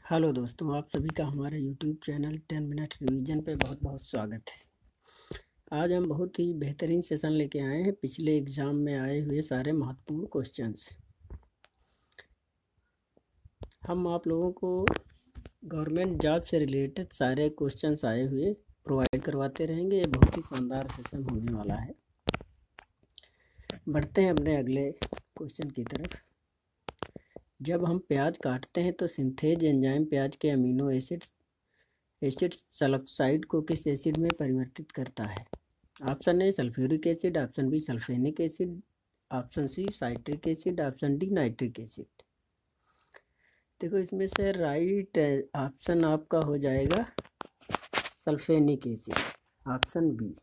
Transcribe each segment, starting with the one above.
Hello दोस्तों, आप सभी का हमारे यूट्यूब चैनल 10 मिनट रिवीजन पे बहुत बहुत स्वागत है। आज हम बहुत ही बेहतरीन सेशन लेके आए हैं। पिछले एग्ज़ाम में आए हुए सारे महत्वपूर्ण क्वेश्चंस हम आप लोगों को गवर्नमेंट जॉब से रिलेटेड सारे क्वेश्चंस आए हुए प्रोवाइड करवाते रहेंगे। ये बहुत ही शानदार सेशन होने वाला है। बढ़ते हैं अपने अगले क्वेश्चन की तरफ। जब हम प्याज काटते हैं तो सिंथेज एंजाइम प्याज के अमीनो एसिड सल्फोक्साइड को किस एसिड में परिवर्तित करता है? Option A sulphuric acid, option B sulphenic acid, option C citric acid, option D nitric acid. देखो, इसमें से राइट ऑप्शन आपका हो जाएगा sulphenic acid, option B.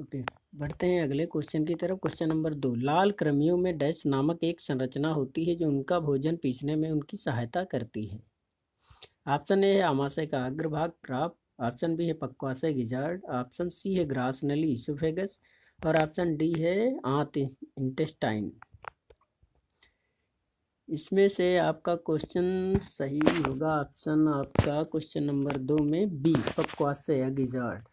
Okay, बढ़ते हैं अगले क्वेश्चन की तरफ। Question number 2। लाल कृमियों में डैश नामक एक संरचना होती है जो उनका भोजन पीसने में उनकी सहायता करती है। ऑप्शन ए है आमाशय का अग्रभाग क्राप, ऑप्शन बी है पक्वाशय गिजार्ड, ऑप्शन सी है ग्रास नली इसोफेगस और ऑप्शन डी है आंत इंटेस्टाइन। इसमें से आपका क्वेश्चन सही होगा ऑप्शन आपका क्वेश्चन नंबर 2 में बी, पक्वाशय गिजार्ड।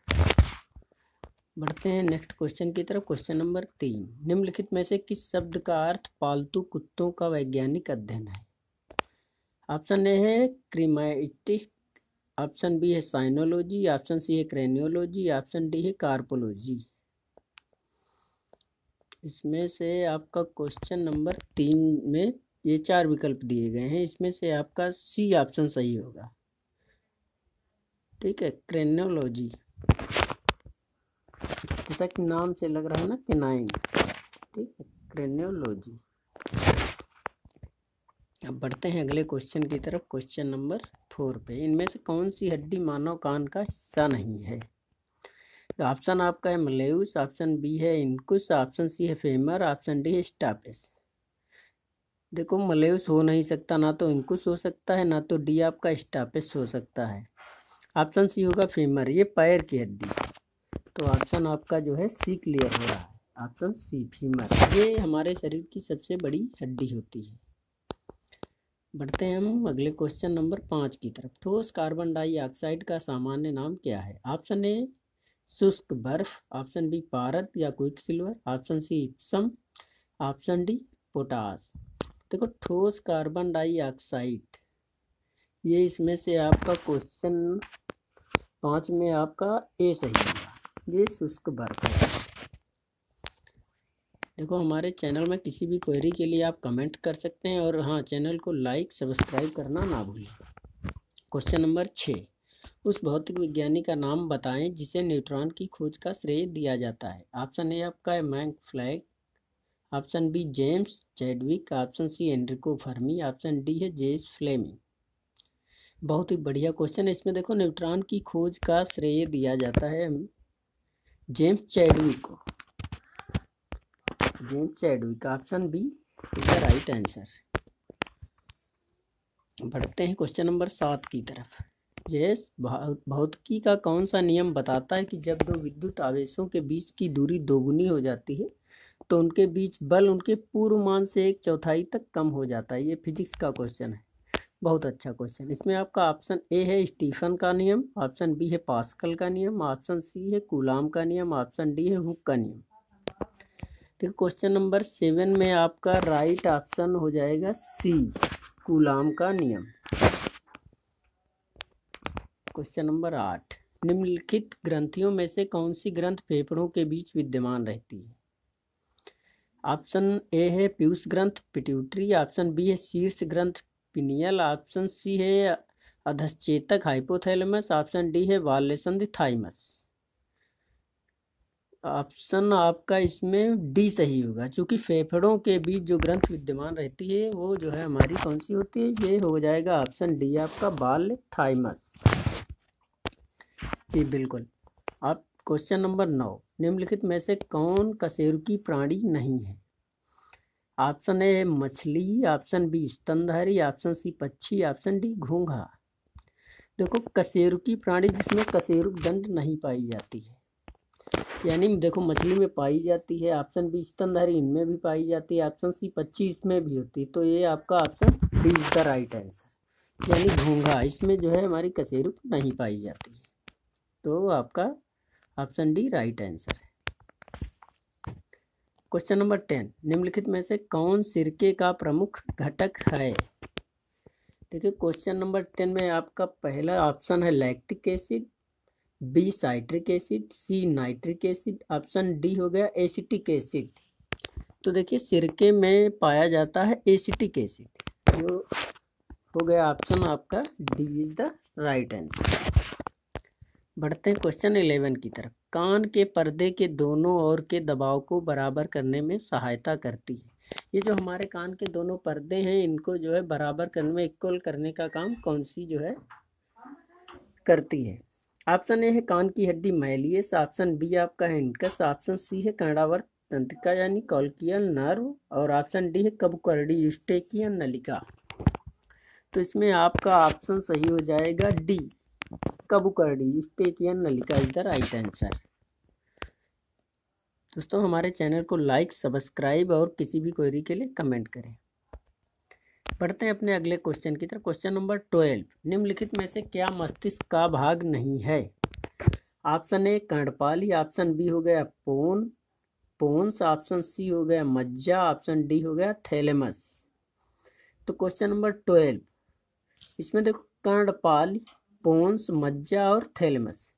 बढ़ते हैं नेक्स्ट क्वेश्चन की तरफ। Question number 3। निम्नलिखित में से किस शब्द का अर्थ पालतू कुत्तों का वैज्ञानिक अध्ययन है? ऑप्शन ए है क्रीमाइटिस, ऑप्शन बी है साइनोलॉजी, ऑप्शन सी है क्रेनियोलॉजी, ऑप्शन डी है कार्पोलॉजी। इसमें से आपका क्वेश्चन नंबर 3 में ये 4 विकल्प दिए गए हैं। इसमें से आपका सी ऑप्शन सही होगा। ठीक है, क्रेनियोलॉजी, जैसा कि नाम से लग रहा है ना, केनाइन। ठीक है, क्रेनियोलॉजी। अब बढ़ते हैं अगले क्वेश्चन की तरफ। क्वेश्चन नंबर 4 पे। इनमें से कौन सी हड्डी मानव कान का हिस्सा नहीं है? ऑप्शन आपका है मलेउस, ऑप्शन बी है इनकुस, ऑप्शन सी है फेमर, ऑप्शन डी है स्टापेस। देखो, मलेउस हो नहीं सकता, ना तो इनकुस हो सकता है, ना तो डी आपका स्टापेस हो सकता है। ऑप्शन सी होगा फेमर, ये पैर की हड्डी। तो ऑप्शन आपका जो है सी क्लियर हो रहा है, ऑप्शन सी फीमर। ये हमारे शरीर की सबसे बड़ी हड्डी होती है। बढ़ते हैं हम अगले क्वेश्चन नंबर 5 की तरफ। ठोस कार्बन डाइऑक्साइड का सामान्य नाम क्या है? ऑप्शन ए शुष्क बर्फ, ऑप्शन बी पारद या quick silver, option C Epsom, option D potash. देखो, ठोस कार्बन डाइऑक्साइड, ये इसमें से आपका क्वेश्चन 5 में आपका ए सही होगा, ये शुष्क बर्फ है। देखो, हमारे चैनल में किसी भी क्वेरी के लिए आप कमेंट कर सकते हैं और हाँ, चैनल को लाइक सब्सक्राइब करना ना भूलें। Question number 6। उस भौतिक विज्ञानी का नाम बताएं जिसे न्यूट्रॉन की खोज का श्रेय दिया जाता है। ऑप्शन ए आपका है Max Planck, option B James Chadwick, option C Enrico Fermi, option D है जेम्स फ्लेमिंग। बहुत ही बढ़िया क्वेश्चन है। इसमें देखो, न्यूट्रॉन की खोज का श्रेय दिया जाता है जेम्स चैडविक को। James Chadwick, option B is the right answer. बढ़ते हैं क्वेश्चन नंबर 7 की तरफ। जैस भौतिकी का कौन सा नियम बताता है कि जब दो विद्युत आवेशों के बीच की दूरी दोगुनी हो जाती है तो उनके बीच बल उनके पूर्व मान से 1/4 तक कम हो जाता है? ये फिजिक्स का क्वेश्चन है, बहुत अच्छा क्वेश्चन। इसमें आपका ऑप्शन ए है स्टीफन का नियम, ऑप्शन बी है पास्कल का नियम, ऑप्शन सी है कूलाम का नियम, ऑप्शन डी है हुक का नियम। देखो, क्वेश्चन नंबर 7 में आपका राइट ऑप्शन हो जाएगा सी, कूलाम का नियम। Question number 8। निम्नलिखित ग्रंथियों में से कौन सी ग्रंथ फेफड़ों के बीच विद्यमान रहती है? ऑप्शन ए है पीयूष ग्रंथ पिट्यूटरी, ऑप्शन बी है शीर्ष ग्रंथ पिनियल, ऑप्शन सी है अधश्चेतक हाइपोथैलेमस, ऑप्शन डी है बाल्यसंधि थाइमस। ऑप्शन आपका इसमें डी सही होगा, क्योंकि फेफड़ों के बीच जो ग्रंथ विद्यमान रहती है वो जो है हमारी कौन सी होती है? ये हो जाएगा ऑप्शन डी आपका बाल्य थाइमस। जी बिल्कुल। अब क्वेश्चन नंबर 9। निम्नलिखित में से कौन कशेरुकी प्राणी नहीं है? ऑप्शन ए मछली, ऑप्शन बी स्तनधारी, ऑप्शन सी पक्षी, ऑप्शन डी घोंघा। देखो, कशेरुकी प्राणी जिसमें कशेरुक दंड नहीं पाई जाती है, यानी देखो मछली में पाई जाती है, ऑप्शन बी स्तनधारी इनमें भी पाई जाती है, ऑप्शन सी पक्षी इसमें भी होती है। तो ये आपका option D is the right answer. यानी घोंघा, इसमें जो है हमारी कशेरुक नहीं पाई जाती है, तो आपका ऑप्शन डी राइट आंसर है। क्वेश्चन नंबर 10, निम्नलिखित में से कौन सिरके का प्रमुख घटक है? देखिए क्वेश्चन नंबर 10 में आपका पहला ऑप्शन है lactic acid, B citric acid, C nitric acid, option D हो गया एसिटिक एसिड। तो देखिए सिरके में पाया जाता है एसिटिक एसिड, जो हो गया ऑप्शन आपका D is the right answer. बढ़ते हैं क्वेश्चन 11 की तरफ। कान के पर्दे के दोनों ओर के दबाव को बराबर करने में सहायता करती है। ये जो हमारे कान के दोनों पर्दे हैं, इनको जो है बराबर करने में, इक्वल करने का काम कौन सी जो है करती है? ऑप्शन ए है कान की हड्डी मैलियस, ऑप्शन बी आपका है इंकस, ऑप्शन सी है कर्णावर्त तंत्रिका यानी कॉल्कियल नर्व, और ऑप्शन डी है कबुकर्डी यूस्टेकिया नलिका। तो इसमें आपका ऑप्शन सही हो जाएगा डी, कबुकर्डी यूस्टेकिया नलिका इज द राइट आंसर। दोस्तों हमारे चैनल को लाइक, सब्सक्राइब और किसी भी क्वेरी के लिए कमेंट करें। पढ़ते हैं अपने अगले क्वेश्चन की तरफ। क्वेश्चन नंबर 12, निम्नलिखित में से क्या मस्तिष्क का भाग नहीं है? ऑप्शन ए कर्णपाली, ऑप्शन बी हो गया पोन्स, ऑप्शन सी हो गया मज्जा, ऑप्शन डी हो गया थैलेमस। तो क्वेश्चन नंबर 12, इसमें देखो कर्णपाली, पोन्स, मज्जा और थैलेमस।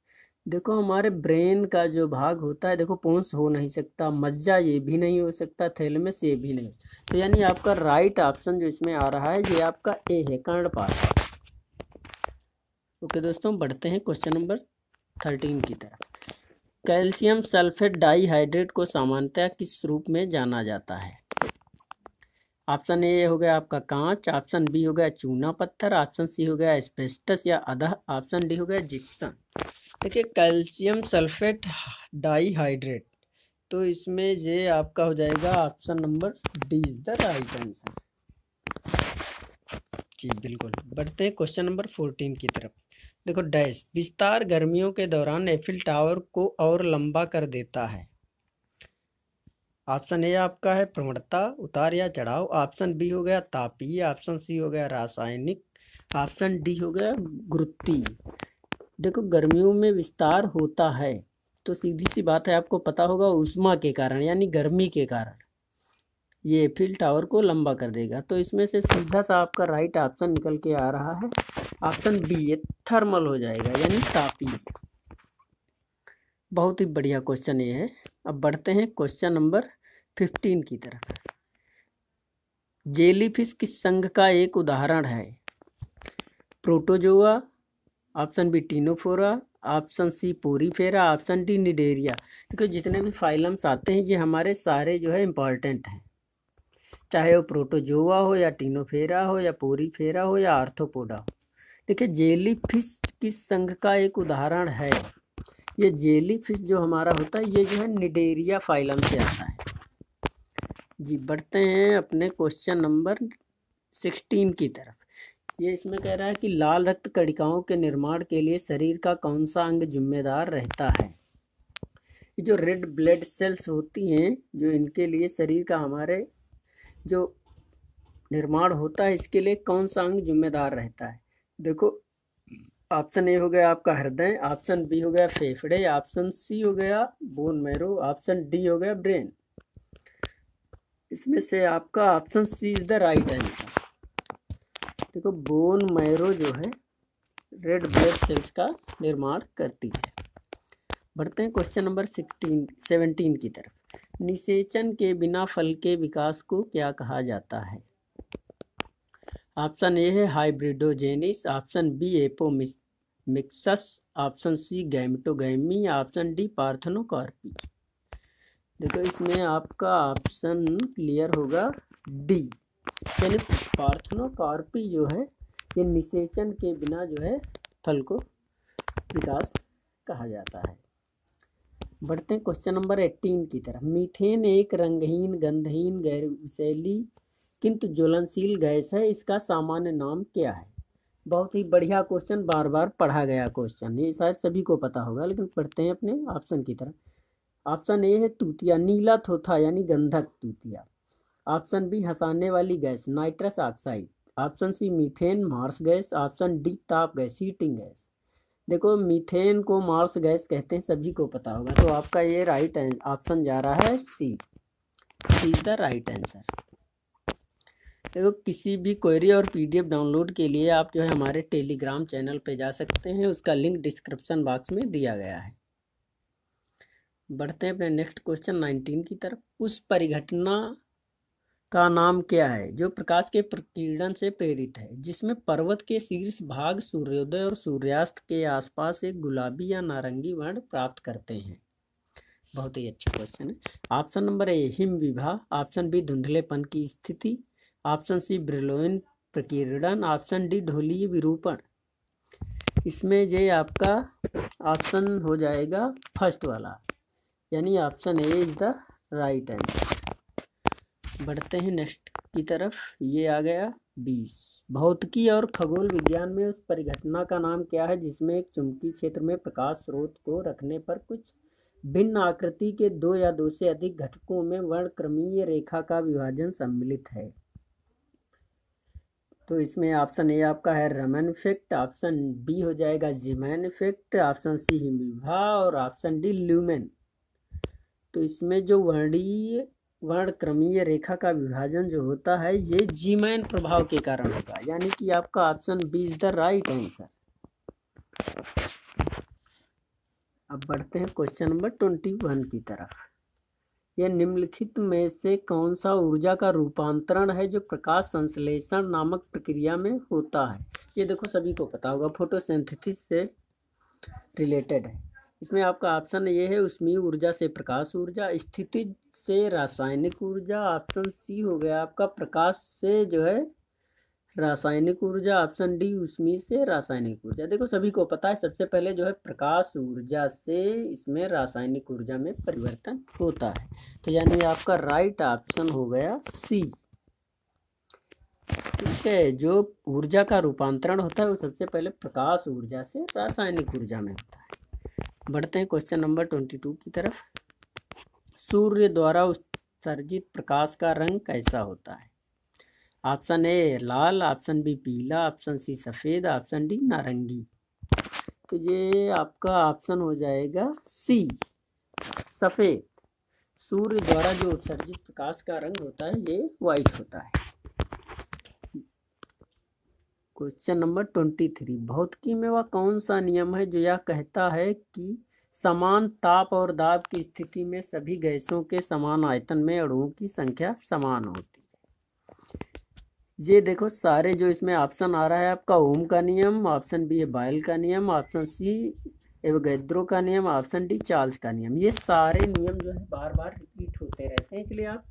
देखो हमारे ब्रेन का जो भाग होता है, देखो पोन्स हो नहीं सकता, मज्जा ये भी नहीं हो सकता, थैलेमस ये भी नहीं। तो यानी आपका राइट ऑप्शन जो इसमें आ रहा है ये आपका ए है, कर्णपाली। ओके दोस्तों, बढ़ते हैं क्वेश्चन नंबर 13 की तरफ। कैल्शियम सल्फेट डाइहाइड्रेट को सामान्यतः किस रूप में जाना जाता है? ऑप्शन ए हो गया आपका कांच, ऑप्शन बी हो गया चूना पत्थर, ऑप्शन सी हो गया एस्बेस्टस या अदह, ऑप्शन डी हो गया जिप्सम। देखिए कैल्शियम सल्फेट डाइहाइड्रेट, तो इसमें ये आपका हो जाएगा option number D is the right answer. जी बिल्कुल। बढ़ते हैं क्वेश्चन नंबर 14 की तरफ। देखो डैश विस्तार गर्मियों के दौरान एफिल टावर को और लंबा कर देता है। ऑप्शन ए आपका है प्रवणता, उतार या चढ़ाव, ऑप्शन बी हो गया तापीय, ऑप्शन सी हो गया रासायनिक, ऑप्शन डी हो गया गुरुत्वीय। देखो गर्मियों में विस्तार होता है तो सीधी सी बात है, आपको पता होगा ऊष्मा के कारण यानी गर्मी के कारण ये एफिल टावर को लंबा कर देगा। तो इसमें से सीधा सा आपका राइट ऑप्शन निकल के आ रहा है ऑप्शन बी, ये थर्मल हो जाएगा यानी तापीय। बहुत ही बढ़िया क्वेश्चन ये है। अब बढ़ते हैं क्वेश्चन नंबर 15 की तरफ। जेलीफिश किस संघ का एक उदाहरण है? Protozoa, option B ctenophora, option C porifera, option D cnidaria. क्योंकि जितने भी फाइलम्स आते हैं ये हमारे सारे जो है इम्पॉर्टेंट हैं, चाहे वो प्रोटोजोआ हो या टीनोफेरा हो या पोरीफेरा हो या आर्थ्रोपोडा हो। देखिए जेलीफिश किस संघ का एक उदाहरण है? ये जेलीफिश जो हमारा होता है ये जो है निडेरिया फाइलम से आता है। जी बढ़ते हैं अपने क्वेश्चन नंबर 16 की तरफ। ये इसमें कह रहा है कि लाल रक्त कणिकाओं के निर्माण के लिए शरीर का कौन सा अंग जिम्मेदार रहता है? ये जो रेड ब्लड सेल्स होती हैं, जो इनके लिए शरीर का हमारे जो निर्माण होता है, इसके लिए कौन सा अंग जिम्मेदार रहता है? देखो ऑप्शन ए हो गया आपका हृदय, ऑप्शन बी हो गया फेफड़े, ऑप्शन सी हो गया बोन मैरो, ऑप्शन डी हो गया ब्रेन। इसमें से आपका option C is the right answer. देखो बोन मैरो जो है रेड ब्लड सेल्स का निर्माण करती है। बढ़ते हैं क्वेश्चन नंबर 17 की तरफ। निषेचन के बिना फल के विकास को क्या कहा जाता है? ऑप्शन ए है hybridogenesis, option B apomixis, option C gametogamy, option D parthenocarpy. देखो इसमें आपका ऑप्शन क्लियर होगा डी, यानी पार्थेनोकार्पी जो है ये निषेचन के बिना जो है फल को विकास कहा जाता है। बढ़ते हैं क्वेश्चन नंबर 18 की तरफ। मीथेन एक रंगहीन, गंधहीन, गैर विषैली किंतु ज्वलनशील गैस है, इसका सामान्य नाम क्या है? बहुत ही बढ़िया क्वेश्चन, बार बार पढ़ा गया क्वेश्चन, ये शायद सभी को पता होगा, लेकिन पढ़ते हैं अपने ऑप्शन की तरफ। ऑप्शन ए है तूतिया, नीला थोथा यानी गंधक तूतिया, ऑप्शन बी हंसाने वाली gas nitrous oxide, option C methane marsh gas, option D ताप गैस हीटिंग गैस। देखो मीथेन को मार्स गैस कहते हैं, सभी को पता होगा, तो आपका ये राइट ऑप्शन जा रहा है सी, सी इज द राइट आंसर। देखो किसी भी क्वेरी और पीडीएफ डाउनलोड के लिए आप जो है हमारे टेलीग्राम चैनल पे जा सकते हैं, उसका लिंक डिस्क्रिप्शन बॉक्स में दिया गया है। बढ़ते हैं अपने नेक्स्ट क्वेश्चन 19 की तरफ। उस परिघटना का नाम क्या है जो प्रकाश के प्रकीर्णन से प्रेरित है, जिसमें पर्वत के शीर्ष भाग सूर्योदय और सूर्यास्त के आसपास एक गुलाबी या नारंगी वर्ण प्राप्त करते हैं? बहुत ही अच्छा क्वेश्चन है। ऑप्शन नंबर ए हिम विभा, ऑप्शन बी धुंधलेपन की स्थिति, ऑप्शन सी ब्रिलोइन प्रकीर्णन, ऑप्शन डी ढोलीय विरूपण। इसमें जो आपका ऑप्शन हो जाएगा फर्स्ट वाला, यानी option A is the right answer. बढ़ते हैं नेक्स्ट की तरफ। ये आ गया 20। भौतिकी और खगोल विज्ञान में उस परिघटना का नाम क्या है जिसमें एक चुंबकीय क्षेत्र में प्रकाश स्रोत को रखने पर कुछ भिन्न आकृति के दो या दो से अधिक घटकों में वर्णक्रमीय रेखा का विभाजन सम्मिलित है? तो इसमें ऑप्शन ए आपका है रमन इफेक्ट, ऑप्शन बी हो जाएगा जीमैन इफेक्ट, ऑप्शन सी हिमविभा और ऑप्शन डी ल्यूमेन। तो इसमें जो वर्णक्रमीय रेखा का विभाजन जो होता है ये जीमैन प्रभाव के कारण होगा, यानी कि आपका option B is the right answer. अब बढ़ते हैं क्वेश्चन नंबर 21 की तरफ। यह निम्नलिखित में से कौन सा ऊर्जा का रूपांतरण है जो प्रकाश संश्लेषण नामक प्रक्रिया में होता है? ये देखो सभी को पता होगा, फोटोसिंथेसिस से रिलेटेड है। इसमें आपका ऑप्शन ये है ऊष्मीय ऊर्जा से प्रकाश ऊर्जा, स्थिति से रासायनिक ऊर्जा, ऑप्शन सी हो गया आपका प्रकाश से जो है रासायनिक ऊर्जा, ऑप्शन डी ऊष्मीय से रासायनिक ऊर्जा। देखो सभी को पता है सबसे पहले जो है प्रकाश ऊर्जा से इसमें रासायनिक ऊर्जा में परिवर्तन होता है, तो यानी आपका राइट ऑप्शन हो गया सी। ठीक है, जो ऊर्जा का रूपांतरण होता है वो सबसे पहले प्रकाश ऊर्जा से रासायनिक ऊर्जा में होता है। बढ़ते हैं क्वेश्चन नंबर 22 की तरफ। सूर्य द्वारा उत्सर्जित प्रकाश का रंग कैसा होता है? ऑप्शन ए लाल, ऑप्शन बी पीला, ऑप्शन सी सफ़ेद, ऑप्शन डी नारंगी। तो ये आपका ऑप्शन हो जाएगा सी सफ़ेद। सूर्य द्वारा जो उत्सर्जित प्रकाश का रंग होता है ये वाइट होता है। Question number 23। भौतिकी में वह कौन सा नियम है जो यह कहता है कि समान ताप और दाब की स्थिति में सभी गैसों के समान आयतन में अणुओं की संख्या समान होती है? ये देखो सारे जो इसमें ऑप्शन आ रहा है आपका ओम का नियम, ऑप्शन बी है बॉयल का नियम, ऑप्शन सी एवोगैड्रो का नियम, ऑप्शन डी चार्ल्स का नियम। ये सारे नियम जो है बार बार रिपीट होते रहते हैं, इसलिए आप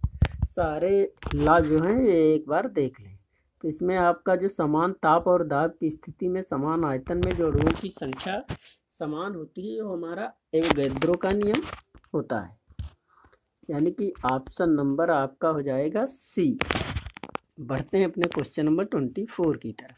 सारे लॉ जो हैं ये एक बार देख लें। तो इसमें आपका जो समान ताप और दाब की स्थिति में समान आयतन में जो अणुओं की संख्या समान होती है वो हमारा एवोगैड्रो का नियम होता है, यानी कि ऑप्शन नंबर आपका हो जाएगा सी। बढ़ते हैं अपने क्वेश्चन नंबर 24 की तरफ।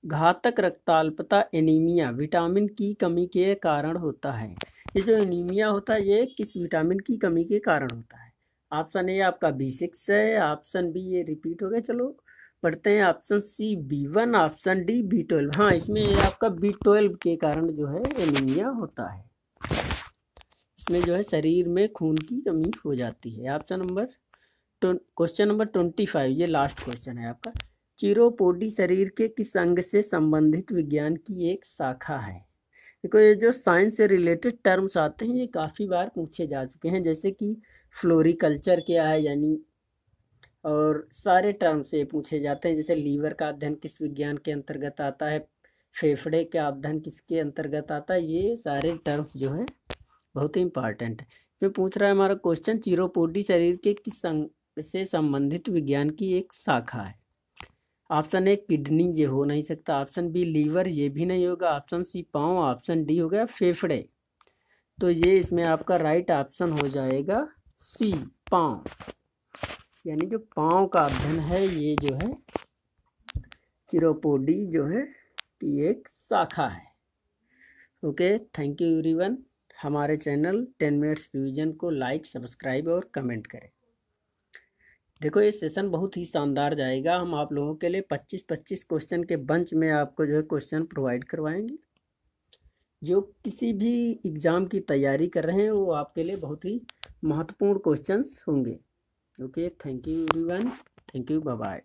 घातक रक्ताल्पता एनीमिया विटामिन की कमी के कारण होता है। ये जो एनीमिया होता है ये किस विटामिन की कमी के कारण होता है? ऑप्शन ए आपका B6 है, ऑप्शन बी ये रिपीट हो गया, चलो पढ़ते हैं, option C B1, option D B12। हाँ, इसमें आपका B12 के कारण जो है एनीमिया होता है, इसमें जो है शरीर में खून की कमी हो जाती है। ऑप्शन नंबर क्वेश्चन नंबर 25, ये लास्ट क्वेश्चन है आपका। चिरोपोडी शरीर के किस अंग से संबंधित विज्ञान की एक शाखा है? देखो ये जो साइंस से रिलेटेड टर्म्स आते हैं ये काफ़ी बार पूछे जा चुके हैं, जैसे कि फ्लोरिकल्चर क्या है, यानी और सारे टर्म्स से पूछे जाते हैं, जैसे लीवर का अध्ययन किस विज्ञान के अंतर्गत आता है, फेफड़े का अध्ययन किसके अंतर्गत आता है, ये सारे टर्म्स जो है बहुत ही इंपॉर्टेंट है। इसमें पूछ रहा है हमारा क्वेश्चन चिरोपोडी शरीर के किस अंग से संबंधित विज्ञान की एक शाखा है? ऑप्शन ए किडनी, ये हो नहीं सकता, ऑप्शन बी लीवर, ये भी नहीं होगा, ऑप्शन सी पाँव, ऑप्शन डी हो गया फेफड़े। तो ये इसमें आपका राइट ऑप्शन हो जाएगा सी पाँव, यानी जो पाँव का अध्ययन है ये जो है चिरोपोडी जो है की एक शाखा है। Okay, thank you everyone. हमारे चैनल 10 मिनट्स रिवीजन को लाइक, सब्सक्राइब और कमेंट करें। देखो ये सेशन बहुत ही शानदार जाएगा। हम आप लोगों के लिए 25-25 क्वेश्चन के बंच में आपको जो है क्वेश्चन प्रोवाइड करवाएंगे। जो किसी भी एग्ज़ाम की तैयारी कर रहे हैं वो आपके लिए बहुत ही महत्वपूर्ण क्वेश्चंस होंगे। Okay, thank you everyone, thank you, bye bye.